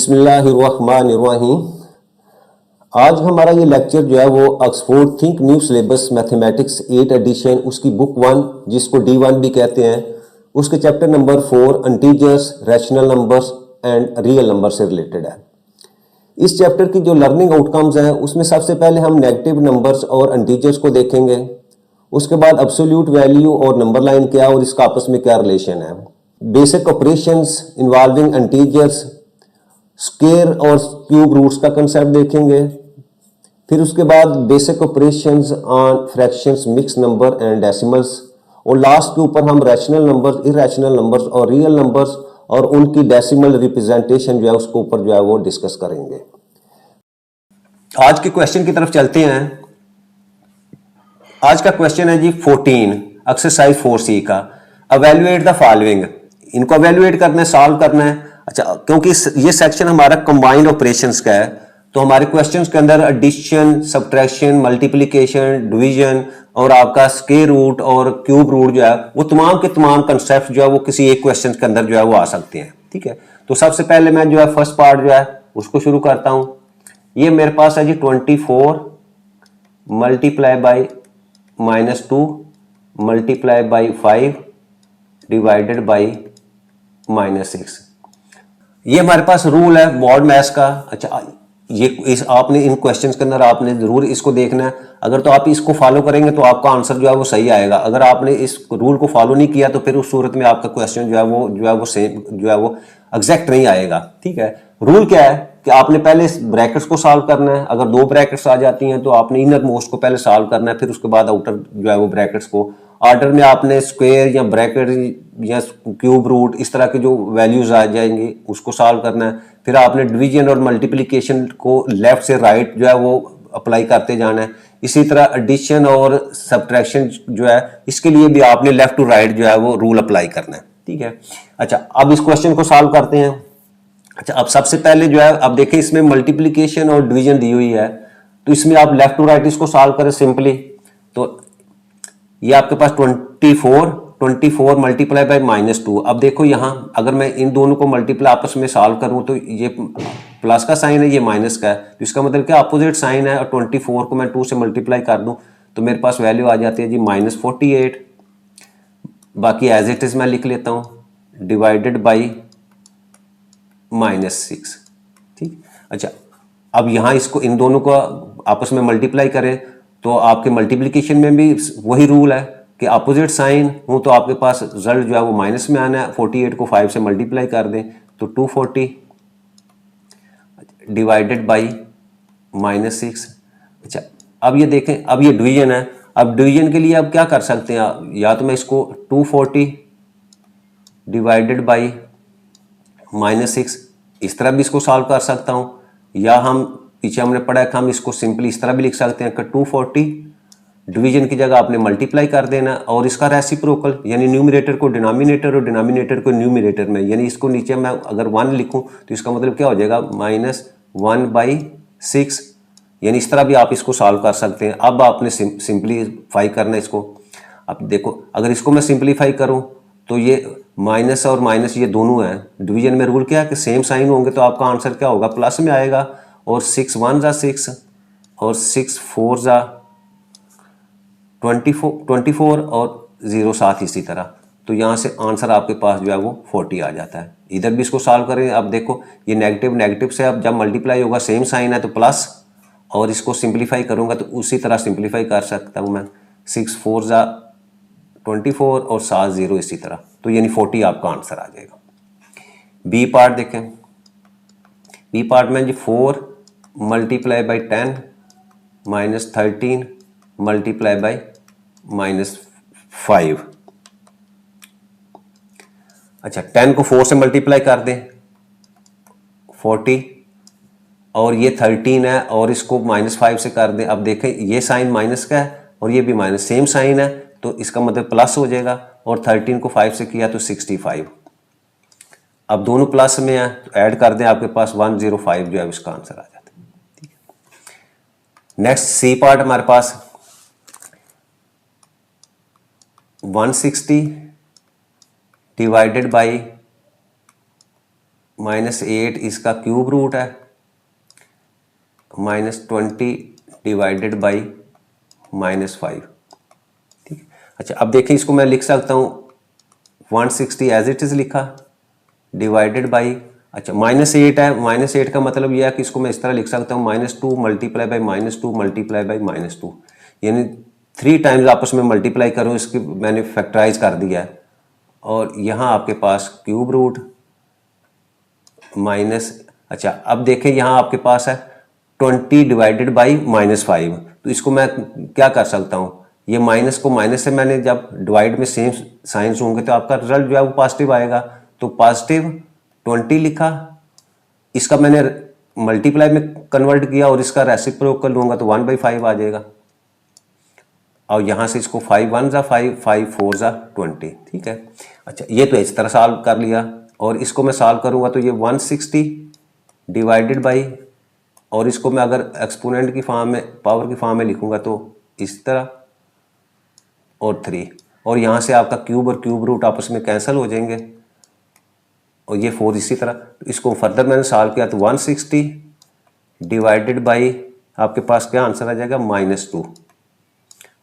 बिस्मिल्लाहिर्रहमानिर्रहीम। आज हमारा ये लेक्चर जो है वो Oxford think new syllabus mathematics 8 edition उसकी बुक 1 जिसको D1 भी कहते हैं उसके chapter number 4 integers, rational numbers and real number से रिलेटेड है। इस चैप्टर की जो लर्निंग आउटकम्स हैं उसमें सबसे पहले हम नेगेटिव नंबर्स और इंटीजर्स को देखेंगे। उसके बाद एब्सोल्यूट वैल्यू और नंबर लाइन क्या और इसका आपस में क्या रिलेशन है। Basic operations involving integers, square और क्यूब रूट्स का कंसेप्ट देखेंगे। फिर उसके बाद basic operations on fractions, mix number and decimals, और लास्ट के ऊपर हम रैशनल नंबर्स, इरैशनल नंबर्स और रियल नंबर्स और उनकी डेसिमल रिप्रेजेंटेशन जो है उसके ऊपर जो है वो डिस्कस करेंगे। आज के क्वेश्चन की तरफ चलते हैं। आज का क्वेश्चन है जी 14 एक्सरसाइज 4C का। अवेल्युएट द फॉलोइंग। इनको अवेल्युएट करना है, सॉल्व करना है। अच्छा, क्योंकि ये सेक्शन हमारा कंबाइंड ऑपरेशंस का है तो हमारे क्वेश्चंस के अंदर एडिशन, सब्ट्रैक्शन, मल्टीप्लिकेशन, डिवीजन और आपका स्क्वायर रूट और क्यूब रूट जो है वो तमाम के तमाम कंसेप्ट जो है वो किसी एक क्वेश्चन के अंदर जो है वो आ सकते हैं। ठीक है, तो सबसे पहले मैं जो है फर्स्ट पार्ट जो है उसको शुरू करता हूं। ये मेरे पास है जी 24 multiply by -2 multiply by 5 divided by -6। ये हमारे पास रूल है बोर्ड मैथ्स का। अच्छा, ये इस आपने इन क्वेश्चंस के अंदर आपने जरूर इसको देखना है। अगर तो आप इसको फॉलो करेंगे तो आपका आंसर जो है वो सही आएगा। अगर आपने इस रूल को फॉलो नहीं किया तो फिर उस सूरत में आपका क्वेश्चन जो है वो सेम जो है वो एग्जैक्ट नहीं आएगा। ठीक है, रूल क्या है कि आपने पहले ब्रैकेट्स को सॉल्व करना है। अगर दो ब्रैकेट्स आ जाती हैं तो आपने इनर मोस्ट को पहले सॉल्व करना है, फिर उसके बाद आउटर जो है वो ब्रैकेट्स को। ऑर्डर में आपने स्क्वायर या ब्रैकेट या क्यूब रूट इस तरह के जो वैल्यूज आ जाएंगे उसको सॉल्व करना है। फिर आपने डिवीजन और मल्टीप्लिकेशन को लेफ्ट से राइट जो है वो अप्लाई करते जाना है। इसी तरह एडिशन और सब्ट्रैक्शन जो है इसके लिए भी आपने लेफ्ट टू राइट जो है वो रूल अप्लाई करना है। ठीक है, अच्छा अब इस क्वेश्चन को सॉल्व करते हैं। अच्छा, अब सबसे पहले जो है अब देखें इसमें मल्टीप्लिकेशन और डिवीजन दी हुई है तो इसमें आप लेफ्ट टू राइट इसको सॉल्व करें सिंपली। तो ये आपके पास 24 मल्टीप्लाई बाई -2। अब देखो यहां अगर मैं इन दोनों को मल्टीप्लाई आपस में सॉल्व करूं तो ये प्लस का साइन है, ये माइनस का है, तो इसका मतलब क्या अपोजिट साइन है। और 24 को मैं 2 से मल्टीप्लाई कर दूं तो मेरे पास वैल्यू आ जाती है जी -48। बाकी एज इट इज मैं लिख लेता हूं डिवाइडेड बाई -6। ठीक, अच्छा अब यहां इसको इन दोनों को आपस में मल्टीप्लाई करें तो आपके मल्टीप्लिकेशन में भी वही रूल है कि अपोजिट साइन हो तो आपके पास रिजल्ट जो है वो माइनस में आना है। 48 को 5 से मल्टीप्लाई कर दें तो 240 डिवाइडेड बाई -6। अच्छा, अब ये देखें, अब ये डिवीजन है। अब डिवीजन के लिए अब क्या कर सकते हैं, या तो मैं इसको 240 डिवाइडेड बाई -6 इस तरह भी इसको सॉल्व कर सकता हूं, या हम पीछे हमने पढ़ा है कि हम इसको सिंपली इस तरह भी लिख सकते हैं कि 240 डिवीजन की जगह आपने मल्टीप्लाई कर देना और इसका रेसिप्रोकल यानी न्यूमरेटर को डिनोमिनेटर और डिनोमिनेटर को न्यूमरेटर में, यानी इसको नीचे मैं अगर 1 लिखूं तो इसका मतलब क्या हो जाएगा -1/6। यानी इस तरह भी आप इसको सॉल्व कर सकते हैं। अब आपने सिंपलीफाई करना है इसको। अब देखो अगर इसको मैं सिंपलीफाई करूं तो ये माइनस और माइनस ये दोनों हैं। डिवीजन में रूल क्या है कि सेम साइन होंगे तो आपका आंसर क्या होगा, प्लस में आएगा। और 6 1 जा 6 और 6 4 जा 24 और 0 साथ इसी तरह, तो यहाँ से आंसर आपके पास जो है वो 40 आ जाता है। इधर भी इसको सॉल्व करें। अब देखो ये नेगेटिव नेगेटिव से अब जब मल्टीप्लाई होगा सेम साइन है तो प्लस, और इसको सिंप्लीफाई करूंगा तो उसी तरह सिंप्लीफाई कर सकता हूँ मैं। 6 4 जा 24 और 7 0 इसी तरह, तो यानी 40 आपका आंसर आ जाएगा। बी पार्ट देखें। बी पार्ट में जी 4 मल्टीप्लाई बाई 10 -13 मल्टीप्लाई बाई -5। अच्छा, 10 को 4 से मल्टीप्लाई कर दें 40, और ये 13 है और इसको -5 से कर दें। अब देखें ये साइन माइनस का है और ये भी माइनस, सेम साइन है तो इसका मतलब प्लस हो जाएगा। और 13 को 5 से किया तो 65। अब दोनों प्लस में है तो ऐड कर दें, आपके पास 105 जो है इसका आंसर आ जाता है। ठीक है, नेक्स्ट सी पार्ट हमारे पास 160 डिवाइडेड बाई -8 इसका क्यूब रूट है, -20 डिवाइडेड बाई -5। ठीक है। अच्छा अब देखें, इसको मैं लिख सकता हूँ 160 एज इट इज़ लिखा, डिवाइडेड बाई, अच्छा -8 है, -8 का मतलब यह है कि इसको मैं इस तरह लिख सकता हूँ -2 मल्टीप्लाई बाई -2 मल्टीप्लाई बाई -2, यानी 3 टाइम्स आपस में मल्टीप्लाई करूँ, इसकी मैंने फैक्टराइज कर दिया है। और यहाँ आपके पास क्यूब रूट माइनस, अच्छा अब देखें यहाँ आपके पास है 20 डिवाइडेड बाई -5, तो इसको मैं क्या कर सकता हूँ, ये माइनस को माइनस से मैंने जब डिवाइड में सेम साइंस होंगे तो आपका रिजल्ट जो है वो पॉजिटिव आएगा, तो पॉजिटिव 20 लिखा, इसका मैंने मल्टीप्लाई में कन्वर्ट किया और इसका रेसिप्रोकल लूँगा तो 1/5 आ जाएगा। और यहाँ से इसको 5 1 ज़ा 5, 5 4 ज़ा 20। ठीक है। अच्छा ये तो इस तरह सॉल्व कर लिया, और इसको मैं सॉल्व करूँगा तो ये 160 डिवाइडेड बाई, और इसको मैं अगर एक्सपोनेंट की फॉर्म में, पावर की फॉर्म में लिखूँगा तो इस तरह, और 3, और यहाँ से आपका क्यूब और क्यूब रूट आपस में कैंसिल हो जाएंगे, और ये 4 इसी तरह। तो इसको फर्दर मैंने सॉल्व किया तो 160 डिवाइडेड बाई आपके पास क्या आंसर आ जाएगा, -2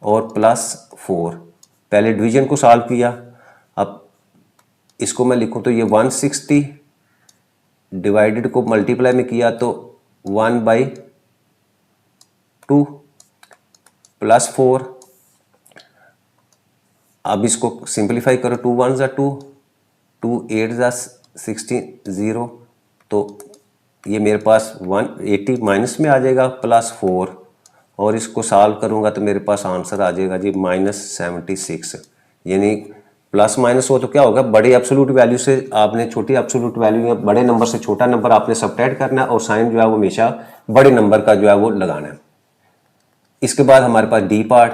और +4। पहले डिवीजन को सॉल्व किया, अब इसको मैं लिखूं तो ये 160 डिवाइडेड को मल्टीप्लाई में किया तो 1/2 +4, अब इसको सिंप्लीफाई करो, 2 1 ज़ा 2, 2 8 ज़ा 16 0, तो ये मेरे पास 180 माइनस में आ जाएगा +4, और इसको सॉल्व करूंगा तो मेरे पास आंसर आ जाएगा जी -76। यानी प्लस माइनस हो तो क्या होगा, बड़े एब्सोल्यूट वैल्यू से आपने छोटी एब्सोल्यूट वैल्यू या बड़े नंबर से छोटा नंबर आपने सबट्रैक्ट करना है, और साइन जो है वो हमेशा बड़े नंबर का जो है वो लगाना है। इसके बाद हमारे पास डी पार्ट।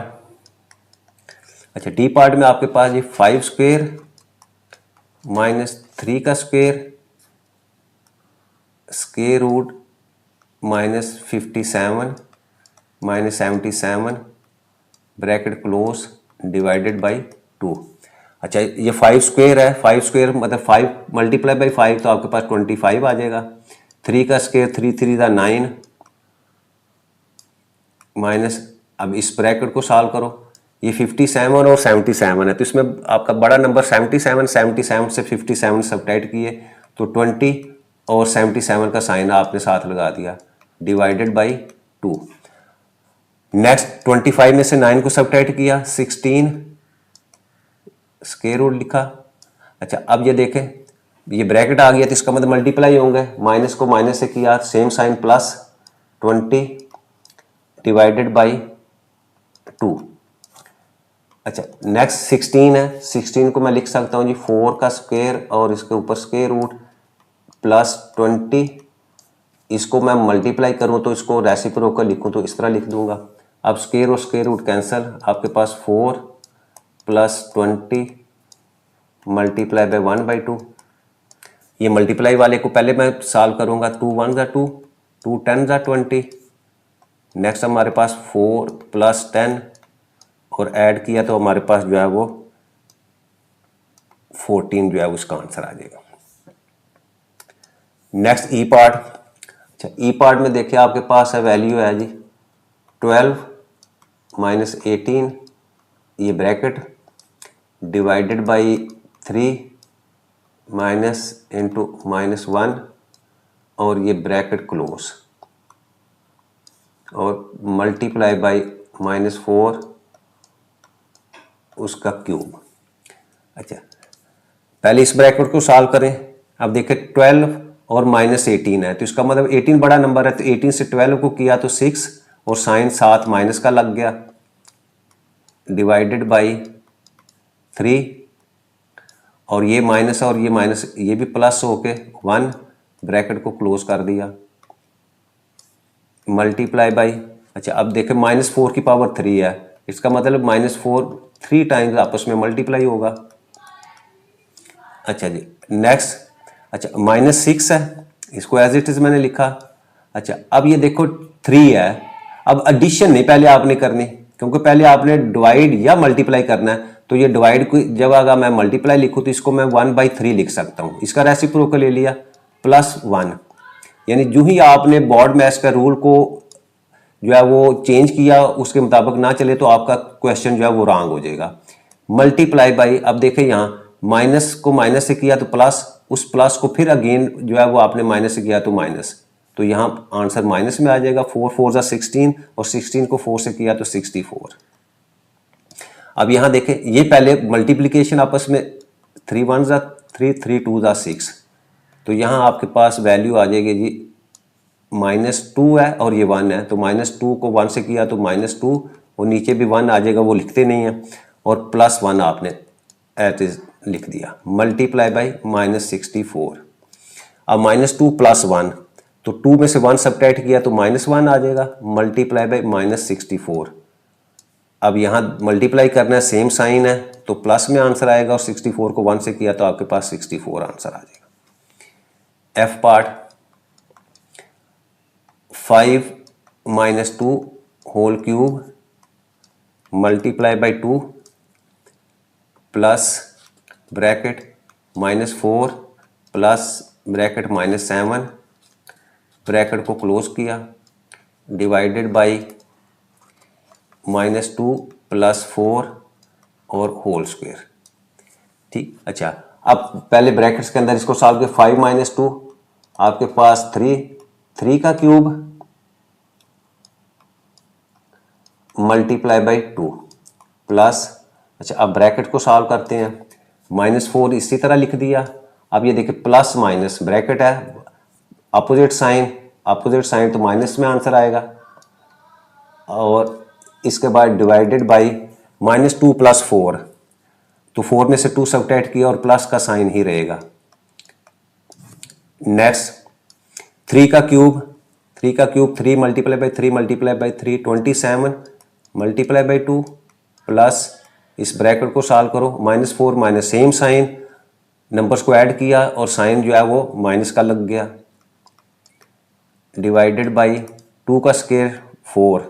अच्छा डी पार्ट में आपके पास ये 5 स्क्वायर -3 का square square root -57 -77 bracket close divided by 2। अच्छा ये 5 स्क्वायर है, 5 स्क्वायर मतलब 5 मल्टीप्लाई बाई 5 तो आपके पास 25 आ जाएगा। 3 का स्क्वायर 3 3 ज़ा 9 माइनस, अब इस ब्रैकेट को सॉल्व करो, ये 57 और 77 है, तो इसमें आपका बड़ा नंबर 77, 77 से 57 सब्ट्रैक्ट किए तो 20 और 77 का साइन आपने साथ लगा दिया, डिवाइडेड बाई 2। नेक्स्ट 25 में से 9 को सब्ट्रैक्ट किया, 16 स्क्वायर रूट लिखा। अच्छा अब ये देखें, ये ब्रैकेट आ गया तो इसका मतलब मल्टीप्लाई होंगे, माइनस को माइनस से किया, same sign plus 20 divided by 2। अच्छा नेक्स्ट 16 है, 16 को मैं लिख सकता हूँ जी 4 का स्क्वायर और इसके ऊपर स्क्वायर रूट प्लस 20, इसको मैं मल्टीप्लाई करूँ तो इसको रेसिप्रोकल लिखूँ तो इस तरह लिख दूंगा। अब स्क्वायर और स्क्वायर रूट कैंसिल, आपके पास 4 प्लस 20 मल्टीप्लाई बाई 1/2। ये मल्टीप्लाई वाले को पहले मैं सॉल्व करूँगा, 2 1 ज़ा 2, 2 10 ज़ा 20। नेक्स्ट हमारे पास 4 प्लस 10 और ऐड किया तो हमारे पास जो है वो 14 जो है उसका आंसर आ जाएगा। नेक्स्ट ई पार्ट। अच्छा ई पार्ट में देखिए आपके पास है वैल्यू है जी 12 माइनस 18, ये bracket divided by 3 minus into -1 और ये ब्रैकेट क्लोज और मल्टीप्लाई बाई -4 उसका क्यूब। अच्छा पहले इस ब्रैकेट को सॉल्व करें। अब देखें 12 और -18 है तो इसका मतलब 18 बड़ा नंबर है, तो 18 से 12 को किया तो 6 और साइन 7 माइनस का लग गया, डिवाइडेड बाई 3 और ये माइनस और ये माइनस ये भी प्लस होके 1 ब्रैकेट को क्लोज कर दिया, मल्टीप्लाई बाई। अच्छा अब देखें -4 की पावर 3 है, इसका मतलब -4 3 टाइम्स आपस में मल्टीप्लाई होगा। अच्छा जी नेक्स्ट, अच्छा -6 है, इसको एज इट इज मैंने लिखा। अच्छा अब ये देखो 3 है, अब एडिशन नहीं पहले आपने करनी, क्योंकि पहले आपने डिवाइड या मल्टीप्लाई करना है, तो ये डिवाइड को जब अगर मैं मल्टीप्लाई लिखूँ तो इसको मैं 1/3 लिख सकता हूँ, इसका रेसिप्रोकल ले लिया +1, यानी जो ही आपने बॉड मैथ्स का रूल को जो है वो चेंज किया उसके मुताबिक ना चले तो आपका क्वेश्चन जो है वो रॉन्ग हो जाएगा। मल्टीप्लाई बाई, अब देखें यहाँ माइनस को माइनस से किया तो प्लस, उस प्लस को फिर अगेन जो है वो आपने माइनस से किया तो माइनस, तो यहाँ आंसर माइनस में आ जाएगा। 4 4 जा 16 और 16 को 4 से किया तो 64। अब यहाँ देखें ये पहले मल्टीप्लिकेशन आपस में 3 1 जा 3 3 2 जा 6, तो यहाँ आपके पास वैल्यू आ जाएगी जी -2 है और ये 1 है, तो -2 को 1 से किया तो -2 और नीचे भी 1 आ जाएगा, वो लिखते नहीं है, और +1 आपने एट इज लिख दिया। Multiply by -64। अब -2 +1, तो 2 में से 1 सब्ट्रैक्ट किया तो -1 आ जाएगा। Multiply by -64। अब यहाँ मल्टीप्लाई करना है, सेम साइन है तो प्लस में आंसर आएगा, और 64 को 1 से किया तो आपके पास 64 आंसर आ जाएगा। F part 5 - 2 whole cube multiply by 2 plus bracket -4 plus bracket -7, bracket को क्लोज किया, डिवाइडेड बाई -2 + 4 और होल स्क्वायर। ठीक, अच्छा अब पहले ब्रैकेट्स के अंदर इसको सॉल्व किया। 5 - 2 आपके पास 3 का क्यूब मल्टीप्लाई बाई 2 प्लस, अच्छा अब ब्रैकेट को सॉल्व करते हैं। -4 इसी तरह लिख दिया। अब ये देखिए प्लस माइनस ब्रैकेट है, अपोजिट साइन तो माइनस में आंसर आएगा, और इसके बाद डिवाइडेड बाई -2 + 4, तो 4 में से 2 सब्ट्रैक्ट किया और प्लस का साइन ही रहेगा। नेक्स्ट 3 का cube 3 multiply by 3 multiply by 3 27 multiply by 2 plus, इस ब्रैकेट को सॉल्व करो, -4 माइनस सेम साइन, नंबर्स को ऐड किया और साइन जो है वो माइनस का लग गया, डिवाइडेड बाई 2 का स्क्वायर 4।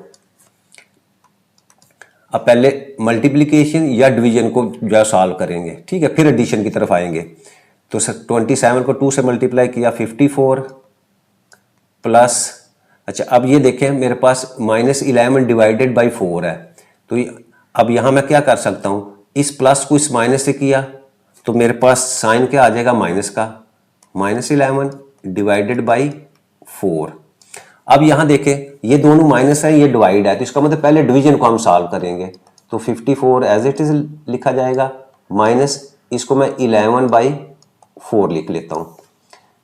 अब पहले मल्टीप्लिकेशन या डिवीजन को जो है सॉल्व करेंगे, ठीक है, फिर एडिशन की तरफ आएंगे। तो 27 को 2 से मल्टीप्लाई किया 54 प्लस, अच्छा अब ये देखें मेरे पास -11 डिवाइडेड बाई 4 है, तो अब यहाँ मैं क्या कर सकता हूँ, इस प्लस को इस माइनस से किया तो मेरे पास साइन क्या आ जाएगा माइनस का, -11 डिवाइडेड बाई 4। अब यहाँ देखें ये दोनों माइनस है, ये डिवाइड है, तो इसका मतलब पहले डिवीजन को हम सॉल्व करेंगे, तो 54 एज इट इज लिखा जाएगा, माइनस इसको मैं 11/4 लिख लेता हूँ।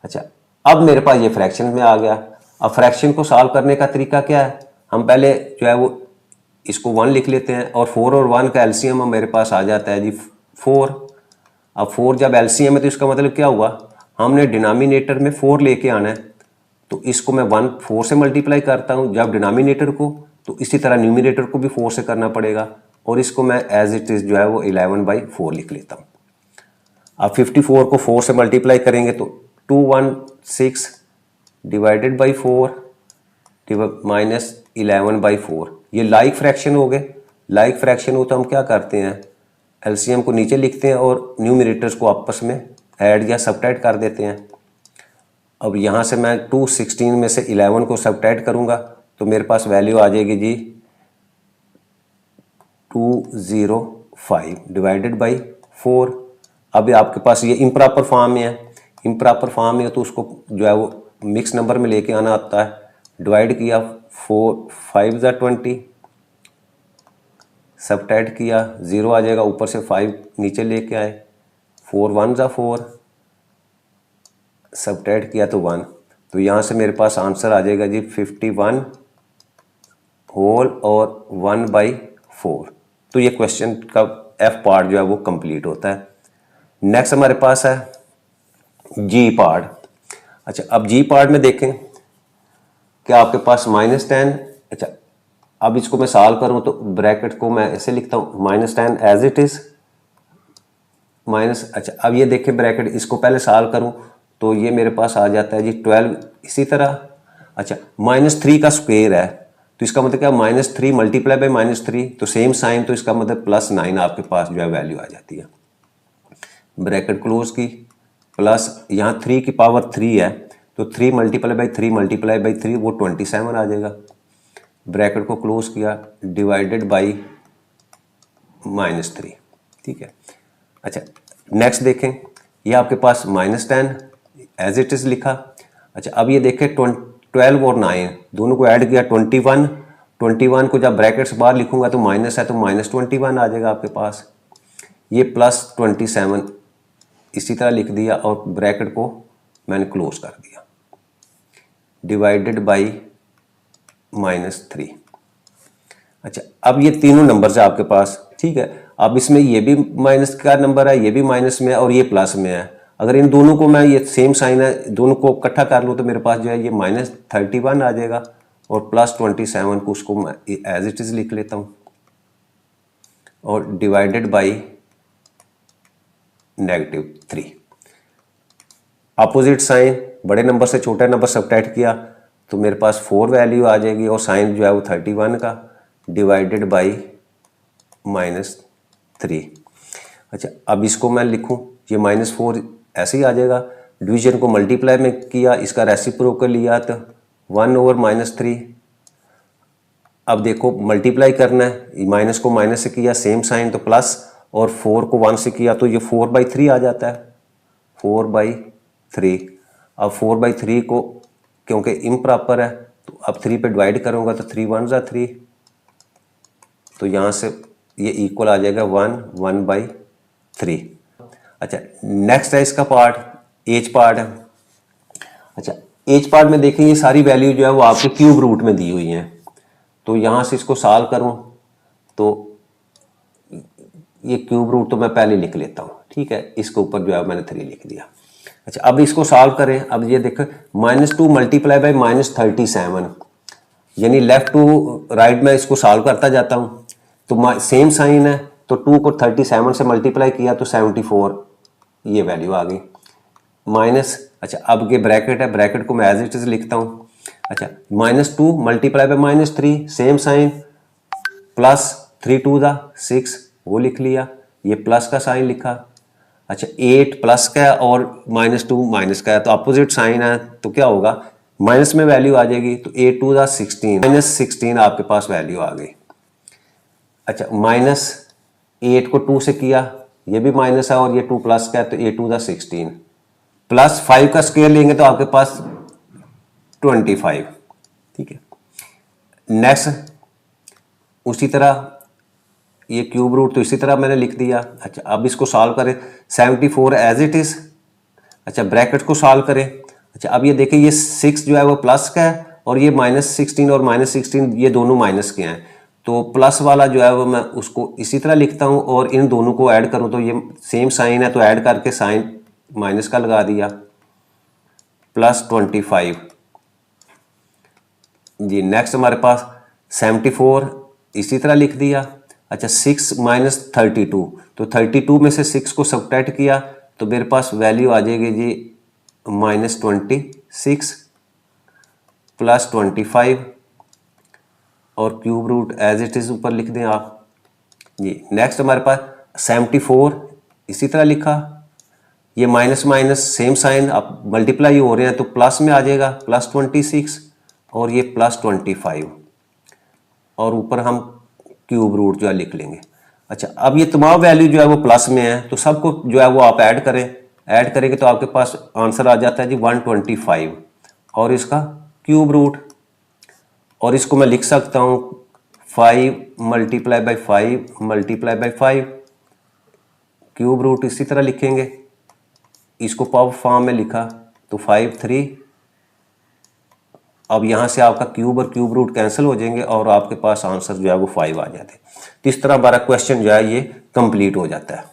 अच्छा अब मेरे पास ये फ्रैक्शन में आ गया। अब फ्रैक्शन को सॉल्व करने का तरीका क्या है, हम पहले जो है वो इसको 1 लिख लेते हैं, और 4 और 1 का एलसीएम मेरे पास आ जाता है जी 4। अब 4 जब एलसीएम है तो इसका मतलब क्या हुआ, हमने डिनोमिनेटर में 4 लेके आना है, तो इसको मैं 4 से मल्टीप्लाई करता हूँ जब डिनोमिनेटर को, तो इसी तरह न्यूमिनेटर को भी 4 से करना पड़ेगा, और इसको मैं एज इट इज जो है वो 11/4 लिख लेता हूँ। अब 54 को 4 से मल्टीप्लाई करेंगे तो 216 डिवाइडेड बाई 4 माइनस 11/4, ये लाइक फ्रैक्शन हो गए। लाइक फ्रैक्शन हो तो हम क्या करते हैं, एलसीएम को नीचे लिखते हैं और न्यूमिनेटर्स को आपस में ऐड या सबट्रैक्ट कर देते हैं। अब यहाँ से मैं 216 में से 11 को सबट्रैक्ट करूँगा तो मेरे पास वैल्यू आ जाएगी जी 205 डिवाइडेड बाई 4। अब आपके पास ये इम्प्रॉपर फॉर्म में है, इम्प्रॉपर फॉर्म में है तो उसको जो है वो मिक्स नंबर में लेके आना आता है। डिवाइड किया 4 5 ज़ा 20, सबट्रैक्ट किया 0 आ जाएगा, ऊपर से 5 नीचे लेके आए, 4 1 ज़ा 4, सबट्रैक्ट किया तो 1, तो यहाँ से मेरे पास आंसर आ जाएगा जी 51 होल और 1/4। तो ये क्वेश्चन का एफ पार्ट जो है वो कंप्लीट होता है। नेक्स्ट हमारे पास है जी पार्ट। अच्छा अब जी पार्ट में देखें क्या आपके पास -10, अच्छा अब इसको मैं सॉल्व करूं तो ब्रैकेट को मैं ऐसे लिखता हूं -10 एज इट इज माइनस, अच्छा अब ये देखें ब्रैकेट, इसको पहले सॉल्व करूं तो ये मेरे पास आ जाता है जी 12 इसी तरह। अच्छा -3 का स्क्वायर है तो इसका मतलब क्या, -3 मल्टीप्लाई बाई -3, तो सेम साइन, तो इसका मतलब +9 आपके पास जो है वैल्यू आ जाती है। ब्रैकेट क्लोज की, प्लस यहाँ 3 की पावर 3 है तो 3 मल्टीप्लाई बाई 3 मल्टीप्लाई बाई 3 वो 27 आ जाएगा। ब्रैकेट को क्लोज किया, डिवाइडेड बाई -3, ठीक है। अच्छा नेक्स्ट देखें, ये आपके पास -10 एज इट इज़ लिखा। अच्छा अब ये देखें 12 और 9 दोनों को ऐड किया 21 को जब ब्रैकेट से बाहर लिखूंगा तो माइनस है तो -21 आ जाएगा आपके पास। ये +27 इसी तरह लिख दिया और ब्रैकेट को मैंने क्लोज कर दिया, डिवाइडेड बाई -3। अच्छा अब ये तीनों नंबर है आपके पास, ठीक है। अब इसमें ये भी माइनस का नंबर है, ये भी माइनस में है और ये प्लस में है। अगर इन दोनों को मैं, ये सेम साइन है, दोनों को इकट्ठा कर लूँ तो मेरे पास जो है ये -31 आ जाएगा और +27 को उसको मैं एज इट इज़ लिख लेता हूँ और डिवाइडेड बाई -3। अपोजिट साइन, बड़े नंबर से छोटा नंबर सब्ट्रैक्ट किया तो मेरे पास 4 वैल्यू आ जाएगी और साइन जो है वो 31 का, डिवाइडेड बाई -3। अच्छा अब इसको मैं लिखूं, ये -4 ऐसे ही आ जाएगा। डिवीजन को मल्टीप्लाई में किया, इसका रेसिप्रोकल लिया तो 1/-3। अब देखो मल्टीप्लाई करना है, माइनस को माइनस से किया सेम साइन तो प्लस, और 4 को 1 से किया तो ये 4/3 आ जाता है, 4/3। अब 4/3 को क्योंकि इम्प्रॉपर है तो अब 3 पे डिवाइड करूँगा तो 3 1 ज़ा 3, तो यहाँ से ये इक्वल आ जाएगा 1/3। अच्छा नेक्स्ट है इसका पार्ट, एज पार्ट है। अच्छा एज पार्ट में देखिए ये सारी वैल्यू जो है वो आपके क्यूब रूट में दी हुई हैं, तो यहाँ से इसको सॉल्व करूँ तो ये क्यूब रूट तो मैं पहले लिख लेता हूँ, ठीक है। इसके ऊपर जो है मैंने 3 लिख दिया। अच्छा अब इसको सॉल्व करें। अब ये देखो -2 मल्टीप्लाई बाई -37, यानी लेफ्ट टू राइट में इसको सॉल्व करता जाता हूँ तो सेम साइन है तो 2 को 37 से मल्टीप्लाई किया तो 74 ये वैल्यू आ गई माइनस। अच्छा अब ये ब्रैकेट है, ब्रैकेट को मैं एज इट इज लिखता हूँ। अच्छा -2 multiply by -3 same sign, plus 3 2 6 वो लिख लिया, ये प्लस का साइन लिखा। अच्छा 8 प्लस का है और -2 माइनस का है तो अपोजिट साइन है तो क्या होगा, माइनस में वैल्यू आ जाएगी तो 8 2 16, -16 आपके पास वैल्यू आ गई। अच्छा -8 को 2 से किया, ये भी माइनस है और ये 2 प्लस का है तो 8 2 16, प्लस 5 का स्क्वायर लेंगे तो आपके पास 25, ठीक है। नेक्स्ट उसी तरह ये क्यूब रूट तो इसी तरह मैंने लिख दिया। अच्छा अब इसको सॉल्व करें, 74 एज इट इज। अच्छा ब्रैकेट को सॉल्व करें। अच्छा अब ये देखिए ये 6 जो है वो प्लस का है और ये -16 और -16 ये दोनों माइनस के हैं, तो प्लस वाला जो है वो मैं उसको इसी तरह लिखता हूँ और इन दोनों को ऐड करूँ तो ये सेम साइन है तो ऐड करके साइन माइनस का लगा दिया, +25 जी। नेक्स्ट हमारे पास 74 इसी तरह लिख दिया। अच्छा 6 - 32 तो 32 में से 6 को सब्ट्रैक्ट किया तो मेरे पास वैल्यू आ जाएगी जी -26 +25 और cube root as it is ऊपर लिख दें आप जी। नेक्स्ट हमारे पास 74 इसी तरह लिखा, ये माइनस माइनस सेम साइन, आप मल्टीप्लाई हो रहे हैं तो प्लस में आ जाएगा +26 और ये +25 और ऊपर हम क्यूब रूट जो है लिख लेंगे। अच्छा अब ये तमाम वैल्यू जो है वो प्लस में है तो सबको जो है वो आप ऐड करें, ऐड करेंगे तो आपके पास आंसर आ जाता है जी 125 और इसका क्यूब रूट, और इसको मैं लिख सकता हूँ 5 multiply by 5 multiply by 5, cube root इसी तरह लिखेंगे, इसको पावर फॉर्म में लिखा तो 5 3। अब यहाँ से आपका क्यूब और क्यूब रूट कैंसिल हो जाएंगे और आपके पास आंसर जो है वो 5 आ जाते हैं। तो इस तरह हमारा क्वेश्चन जो है ये कंप्लीट हो जाता है।